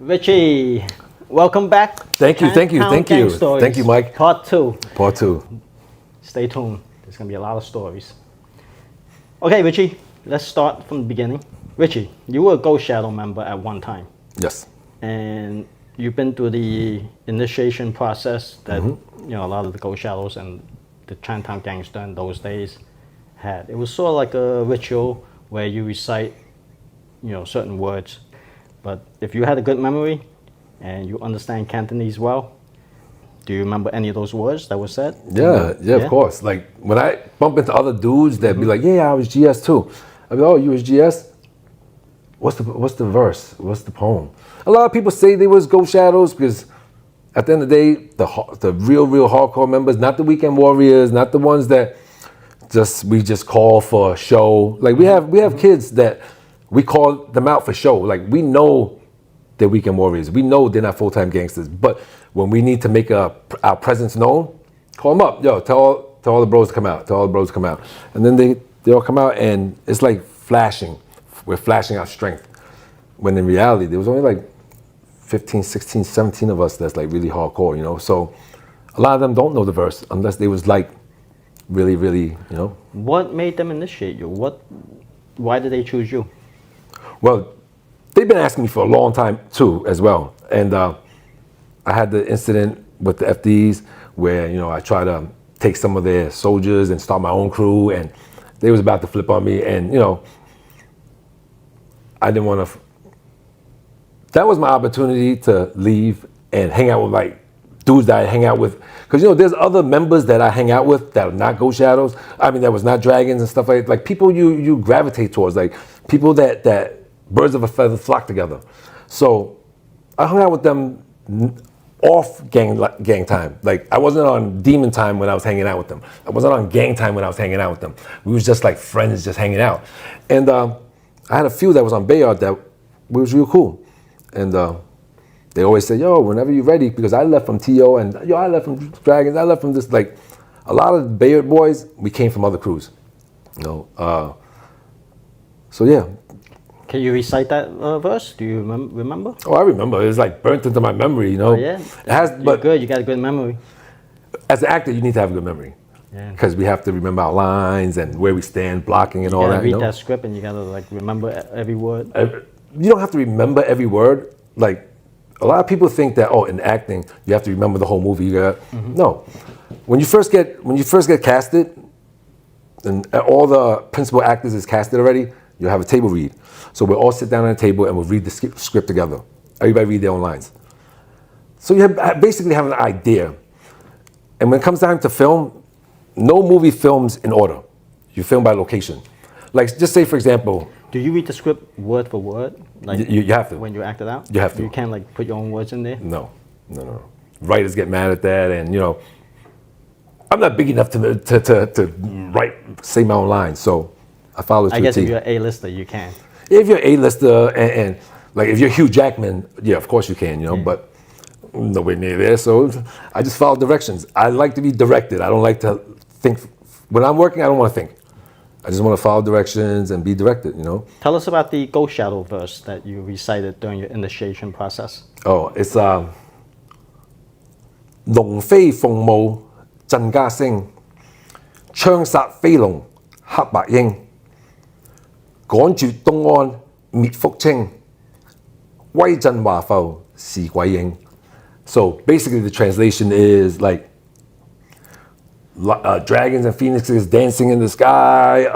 Richie, welcome back. Thank you. Thank you, Mike. Part 2. Part 2. Stay tuned. There's going to be a lot of stories. Okay, Richie, let's start from the beginning. Richie, you were a Ghost Shadow member at one time. Yes. And you've been through the initiation process that a lot of the Ghost Shadows and the Chinatown Gangster in those days had. It was sort of like a ritual where you recite, certain words. But if you had a good memory and you understand Cantonese well, do you remember any of those words that were said? Yeah, of course. Like when I bump into other dudes that be like, "Yeah, I was GS too." I'd be, "Oh, you was GS? What's the verse? What's the poem?" A lot of people say they was Ghost Shadows because at the end of the day, the real hardcore members, not the weekend warriors, not the ones that we just call for a show. Like we have kids that we call them out for show. Like we know they're weekend warriors. We know they're not full-time gangsters. But when we need to make our presence known, call them up. Yo, tell all the bros to come out. Tell all the bros to come out. And then they all come out and it's like flashing. We're flashing our strength. When in reality, there was only like 15, 16, 17 of us that's like really hardcore, So a lot of them don't know the verse unless they was like really, really, What made them initiate you? Why did they choose you? Well, they've been asking me for a long time too, as well. And I had the incident with the FDs where, I tried to take some of their soldiers and start my own crew, and they was about to flip on me. And, I didn't want to. That was my opportunity to leave and hang out with like dudes that I hang out with. Because, there's other members that I hang out with that are not Ghost Shadows. I mean, that was not dragons and stuff like people you gravitate towards, like people that birds of a feather flock together. So I hung out with them off gang time. Like I wasn't on demon time when I was hanging out with them. I wasn't on gang time when I was hanging out with them. We was just like friends just hanging out. And I had a few that was on Bayard that was real cool. And they always say, "Yo, whenever you're ready," because I left from TO and I left from Dragons. I left from this, like a lot of Bayard boys, we came from other crews. So yeah. Can you recite that verse? Do you remember? Oh, I remember. It's like burnt into my memory, Oh, yeah. It has, but good. You got a good memory. As an actor, you need to have a good memory. Yeah. Because we have to remember our lines and where we stand, blocking and all that. You gotta read that script and you gotta like remember every word. You don't have to remember every word. Like a lot of people think that in acting you have to remember the whole movie. No. When you first get casted, and all the principal actors is casted already, you'll have a table read. So we'll all sit down on a table and we'll read the script together. Everybody read their own lines. So you basically have an idea. And when it comes time to film, no movie films in order. You film by location. Like just say for example. Do you read the script word for word? Like you have to. When you act it out? You have to. You can't like put your own words in there? No. Writers get mad at that, and I'm not big enough to say my own lines, so I follow it. I guess if you're an A-lister, you can. If you're A-lister and like if you're Hugh Jackman, yeah, of course you can, but nowhere near there. So I just follow directions. I like to be directed. I don't like to think. When I'm working, I don't want to think. I just want to follow directions and be directed, Tell us about the Ghost Shadow verse that you recited during your initiation process. Oh, it's 龍飛鳳舞震家聲，槍殺飛龍黑白鷹，趕絕東安滅福清，威震華埠是鬼影. So basically the translation is like dragons and phoenixes dancing in the sky,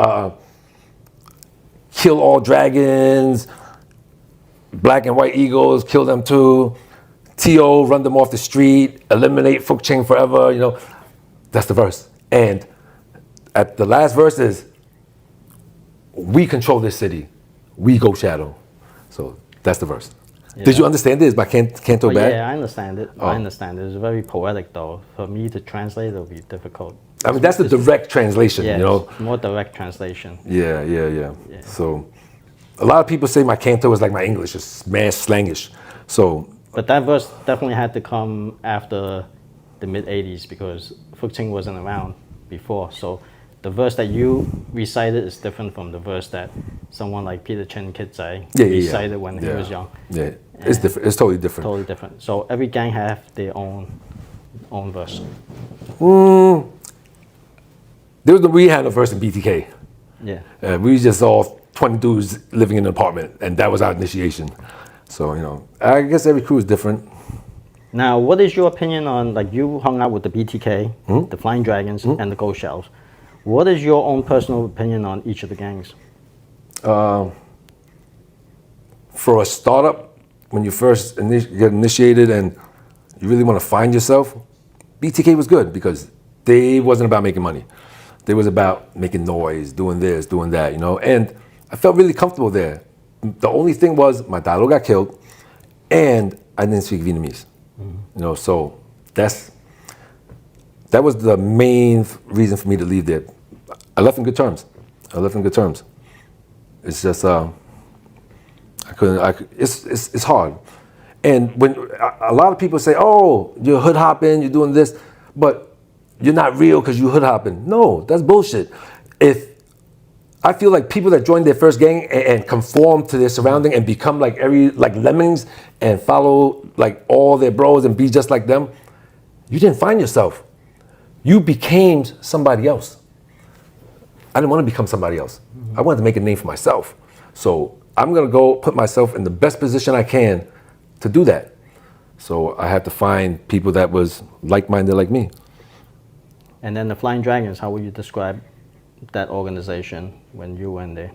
kill all dragons, black and white eagles, kill them too. T.O. run them off the street, eliminate Fuk Ching forever, That's the verse. And at the last verse is, we control this city. We go shadow. So that's the verse. Yeah. Did you understand this by Canto Bad? Yeah, I understand it. I understand it. It's very poetic though. For me to translate, it'll be difficult. I mean, that's the direct translation, More direct translation. Yeah. So a lot of people say my Canto is like my English. It's mad slangish. So... But that verse definitely had to come after the mid-'80s because Fuk Ching wasn't around before. So the verse that you recited is different from the verse that someone like Peter Chin Kidzai recited when he was young. Yeah, it's different. It's totally different. Totally different. So every gang have their own verse. We had a verse in BTK. Yeah. We was just all 20 dudes living in an apartment, and that was our initiation. So, I guess every crew is different. Now, what is your opinion on, like, you hung out with the BTK, the Flying Dragons, and the Ghost Shadows. What is your own personal opinion on each of the gangs? For a startup, when you first get initiated and you really want to find yourself, BTK was good because they wasn't about making money. They was about making noise, doing this, doing that, and I felt really comfortable there. The only thing was my dialogue got killed and I didn't speak Vietnamese. So that was the main reason for me to leave there. I left in good terms. It's just it's hard. And when a lot of people say, "Oh, you're hood hopping, you're doing this," but you're not real because you hood hopping. No, that's bullshit. I feel like people that join their first gang and conform to their surrounding and become like lemmings and follow like all their bros and be just like them, you didn't find yourself. You became somebody else. I didn't want to become somebody else. I wanted to make a name for myself. So I'm gonna go put myself in the best position I can to do that. So I had to find people that was like-minded like me. And then the Flying Dragons, how would you describe that organization when you went there?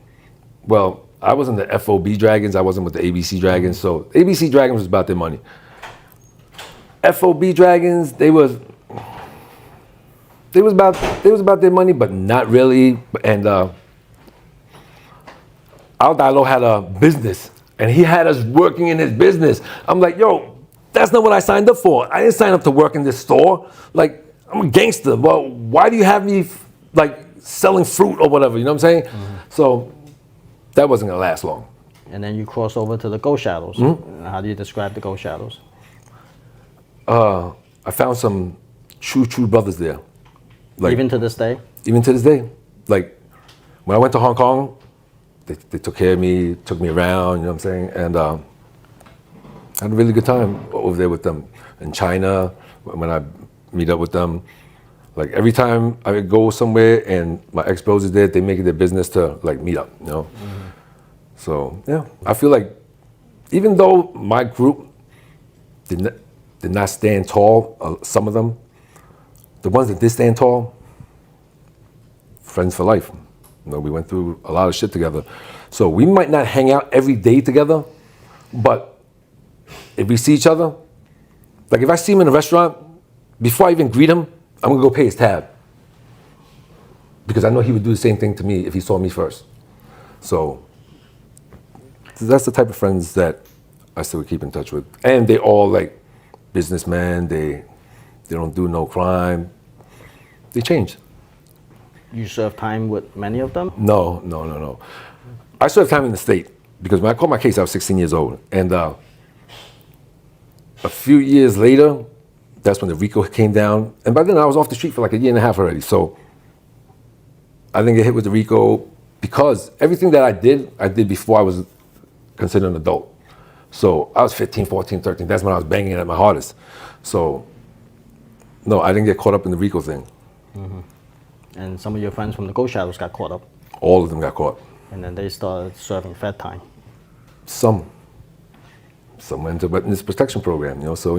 Well, I was in the FOB Dragons. I wasn't with the ABC Dragons. So ABC Dragons was about their money. FOB Dragons, they was about their money, but not really. And Aldilo had a business, and he had us working in his business. I'm like, yo, that's not what I signed up for. I didn't sign up to work in this store. Like, I'm a gangster. Well, why do you have me selling fruit or whatever? You know what I'm saying? So that wasn't gonna last long. And then you cross over to the Ghost Shadows. How do you describe the Ghost Shadows? I found some true brothers there. Even to this day? Even to this day. Like, when I went to Hong Kong, they took care of me, took me around, you know what I'm saying? And I had a really good time over there with them. In China, when I meet up with them, like every time I would go somewhere and my ex-bros is there, they make it their business to meet up, So, yeah, I feel like even though my group did not stand tall, some of them, the ones that did stand tall, friends for life. We went through a lot of shit together. So we might not hang out every day together, but if we see each other, like if I see him in a restaurant, before I even greet him, I'm gonna go pay his tab. Because I know he would do the same thing to me if he saw me first. So that's the type of friends that I still keep in touch with. And they all like businessmen, they don't do no crime. They changed. You served time with many of them? No. I served time in the state because when I called my case, I was 16 years old. And a few years later, that's when the RICO came down. And by then I was off the street for like a year and a half already. So I didn't get hit with the RICO because everything that I did before I was considered an adult. So I was 15, 14, 13. That's when I was banging at my hardest. So no, I didn't get caught up in the RICO thing. And some of your friends from the Ghost Shadows got caught up. All of them got caught. And then they started serving Fed time. Some went to witness protection program, so,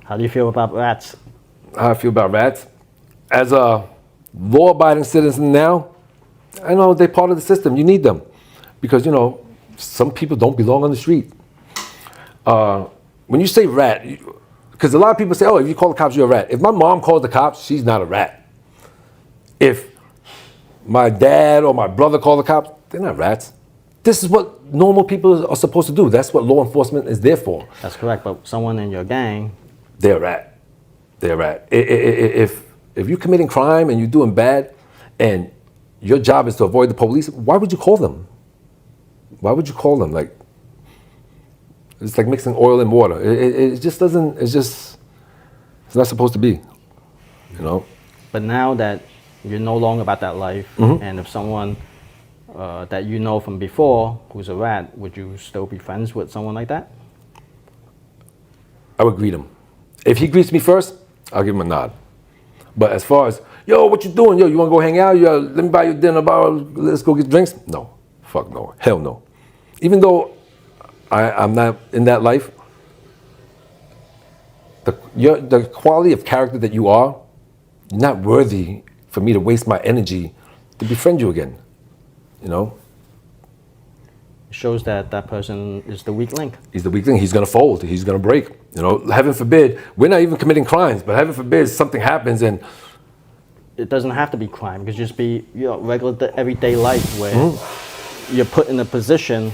How do you feel about rats? How I feel about rats? As a law-abiding citizen now, I know they're part of the system. You need them. Because, some people don't belong on the street. When you say rat, because a lot of people say, oh, if you call the cops, you're a rat. If my mom calls the cops, she's not a rat. If my dad or my brother call the cops, they're not rats. This is what normal people are supposed to do. That's what law enforcement is there for. That's correct, but someone in your gang... They're a rat. They're a rat. If you're committing crime and you're doing bad and your job is to avoid the police, why would you call them? Why would you call them? Like, it's like mixing oil and water. It just doesn't, it's not supposed to be, But now that you're no longer about that life, and if someone that you know from before who's a rat, would you still be friends with someone like that? I would greet him. If he greets me first, I'll give him a nod. But as far as, yo, what you doing? Yo, you want to go hang out? Yo, let me buy you dinner. Let's go get drinks. No, fuck no, hell no. Even though I'm not in that life, the quality of character that you are, you're not worthy for me to waste my energy to befriend you again. You know? It shows that that person is the weak link. He's the weak thing. He's going to fold. He's going to break. You know, heaven forbid, we're not even committing crimes, but heaven forbid something happens and it doesn't have to be crime. It could just be, you know, regular everyday life where you're put in a position.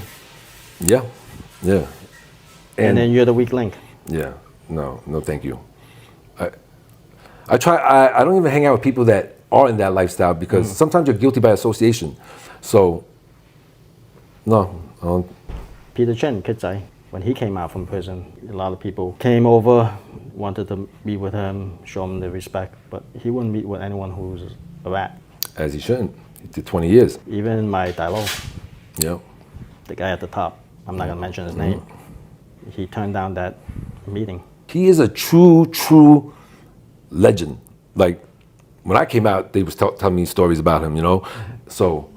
Yeah. And then you're the weak link. Yeah. No, thank you. I don't even hang out with people that are in that lifestyle because sometimes you're guilty by association. So, no. Peter Chin, Kidzai, when he came out from prison, a lot of people came over, wanted to meet with him, show him the respect, but he wouldn't meet with anyone who's a rat. As he shouldn't. He did 20 years. Even my dialogue, Yeah. the guy at the top, I'm not gonna mention his name, he turned down that meeting. He is a true legend. Like, when I came out, they was telling me stories about him, you know? So,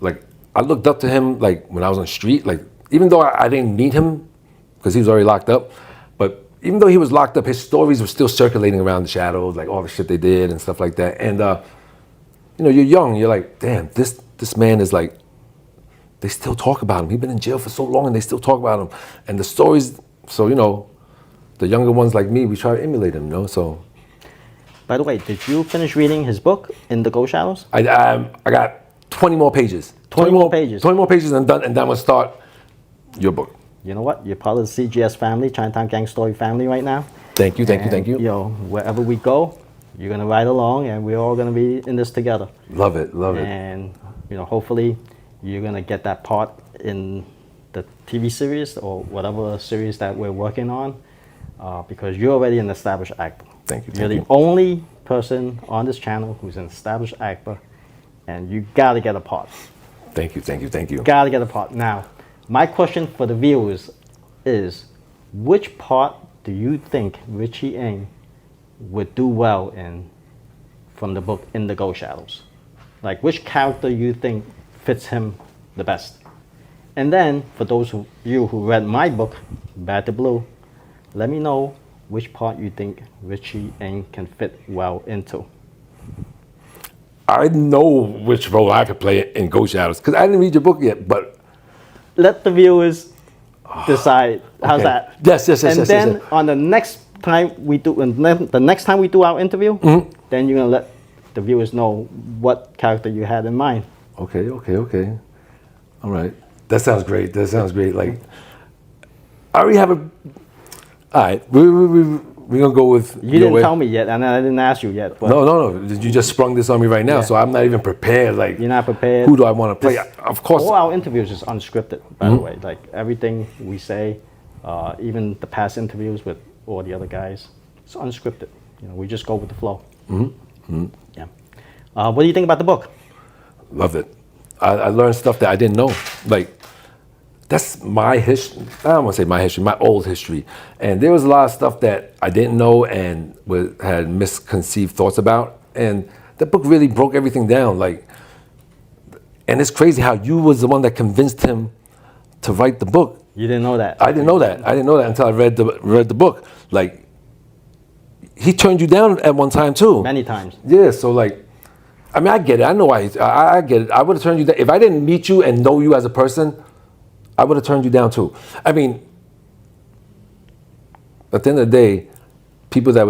like, I looked up to him, like, when I was on the street, like, even though I didn't meet him, because he was already locked up, but even though he was locked up, his stories were still circulating around the shadows, like, all the shit they did and stuff like that. And, you know, you're young, you're like, damn, this man is like, they still talk about him. He's been in jail for so long and they still talk about him. And the stories, so, you know, the younger ones like me, we try to emulate him, you know, so. By the way, did you finish reading his book, In the Ghost Shadows? I got 20 more pages. 20 more pages. 20 more pages and then I'm going to start your book. You know what? You're part of the CGS family, Chinatown Gang Story family right now. Thank you. You know, wherever we go, you're going to ride along and we're all going to be in this together. Love it. And, you know, hopefully you're going to get that part in the TV series or whatever series that we're working on because you're already an established actor. Thank you. You're the only person on this channel who's an established actor and you got to get a part. Thank you. Got to get a part. Now, my question for the viewers is, which part do you think Richie Ng would do well in from the book In the Ghost Shadows? Like, which character you think fits him the best? And then, for those of you who read my book, Bad to Blue, let me know which part you think Richie Ng can fit well into. I know which role I could play in Ghost Shadows because I didn't read your book yet, but let the viewers decide. How's that? Yes. And then on the next time we do, the next time we do our interview, then you're gonna let the viewers know what character you had in mind. Okay. All right. That sounds great. Like, I already have a. All right, we're gonna go with. You didn't tell me yet, and I didn't ask you yet. But no. You just sprung this on me right now, so I'm not even prepared. Like, you're not prepared. Who do I want to play? Of course. All our interviews is unscripted, by the way. Like everything we say, even the past interviews with all the other guys, it's unscripted. You know, we just go with the flow. Yeah. What do you think about the book? Loved it. I learned stuff that I didn't know. Like, that's my history. I don't want to say my history, my old history. And there was a lot of stuff that I didn't know and had misconceived thoughts about. And that book really broke everything down. Like, and it's crazy how you was the one that convinced him to write the book. You didn't know that. I didn't know that until I read the book. Like, he turned you down at one time too. Many times. Yeah. So like, I mean, I get it. I know why. I get it. I would have turned you down if I didn't meet you and know you as a person. I would have turned you down too. I mean, at the end of the day, people that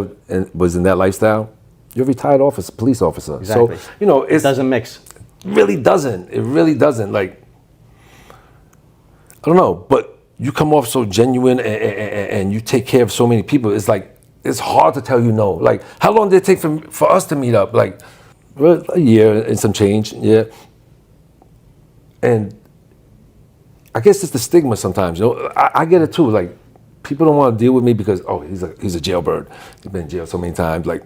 was in that lifestyle, you're a retired police officer. Exactly. So, you know, it doesn't mix. It really doesn't. Like, I don't know, but you come off so genuine and you take care of so many people. It's like, it's hard to tell you no. Like, how long did it take for us to meet up? Like, well, a year and some change, yeah. And I guess it's the stigma sometimes, you know. I get it too. Like, people don't want to deal with me because, oh, he's a jailbird. He's been in jail so many times. Like,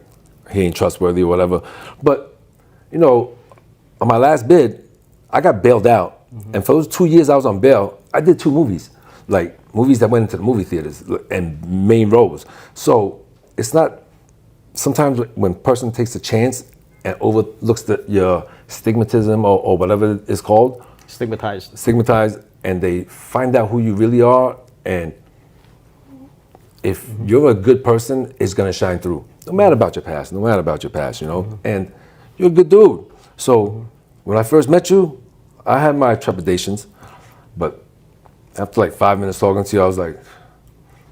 he ain't trustworthy or whatever. But you know, on my last bid, I got bailed out. And for those 2 years I was on bail, I did 2 movies. Like movies that went into the movie theaters and main roles. So it's not, sometimes when a person takes a chance and overlooks your stigmatism or whatever it's called. Stigmatized, and they find out who you really are, and if you're a good person, it's gonna shine through. No matter about your past, you know? And you're a good dude. So when I first met you, I had my trepidations, but after like 5 minutes talking to you, I was like,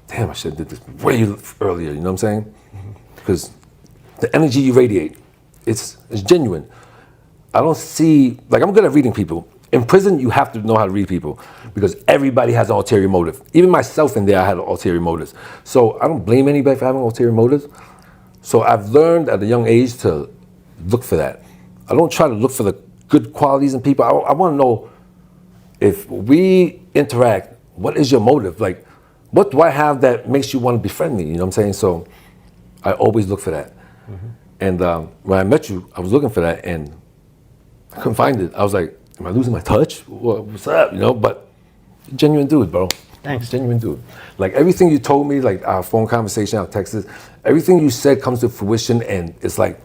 damn, I should have did this way earlier, you know what I'm saying? Because the energy you radiate, it's genuine. I don't see, like I'm good at reading people. In prison, you have to know how to read people because everybody has an ulterior motive. Even myself in there, I had ulterior motives. So I don't blame anybody for having ulterior motives. So I've learned at a young age to look for that. I don't try to look for the good qualities in people. I want to know if we interact, what is your motive? Like, what do I have that makes you want to befriend me? You know what I'm saying? So I always look for that. And when I met you, I was looking for that and I couldn't find it. I was like, am I losing my touch? What's up? You know, but genuine dude, bro. Thanks. Genuine dude. Like everything you told me, like our phone conversation, our texts, everything you said comes to fruition, and it's like,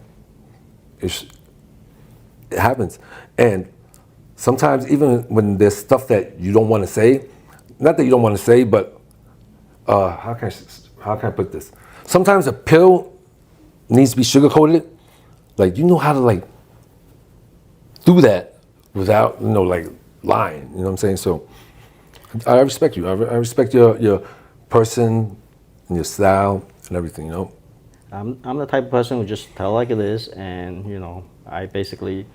it happens. And sometimes even when there's stuff that you don't want to say, not that you don't want to say, but how can I put this? Sometimes a pill needs to be sugar coated. Like you know how to like do that without, you know, like lying, you know what I'm saying? So I respect you. I respect your person and your style and everything, you know? I'm the type of person who just tell like it is, and, you know, I basically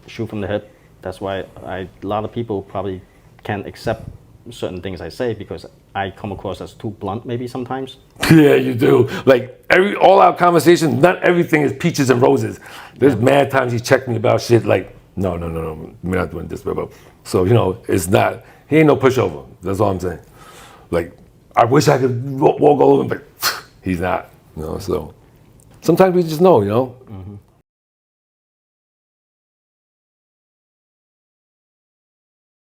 shoot from the hip. That's why a lot of people probably can't accept certain things I say because I come across as too blunt maybe sometimes. Yeah, you do. Like all our conversations, not everything is peaches and roses. There's mad times he checked me about shit like, no, we're not doing this, bro. So, you know, it's not, he ain't no pushover. That's all I'm saying. Like, I wish I could walk all over him, but he's not, you know, so sometimes we just know, you know?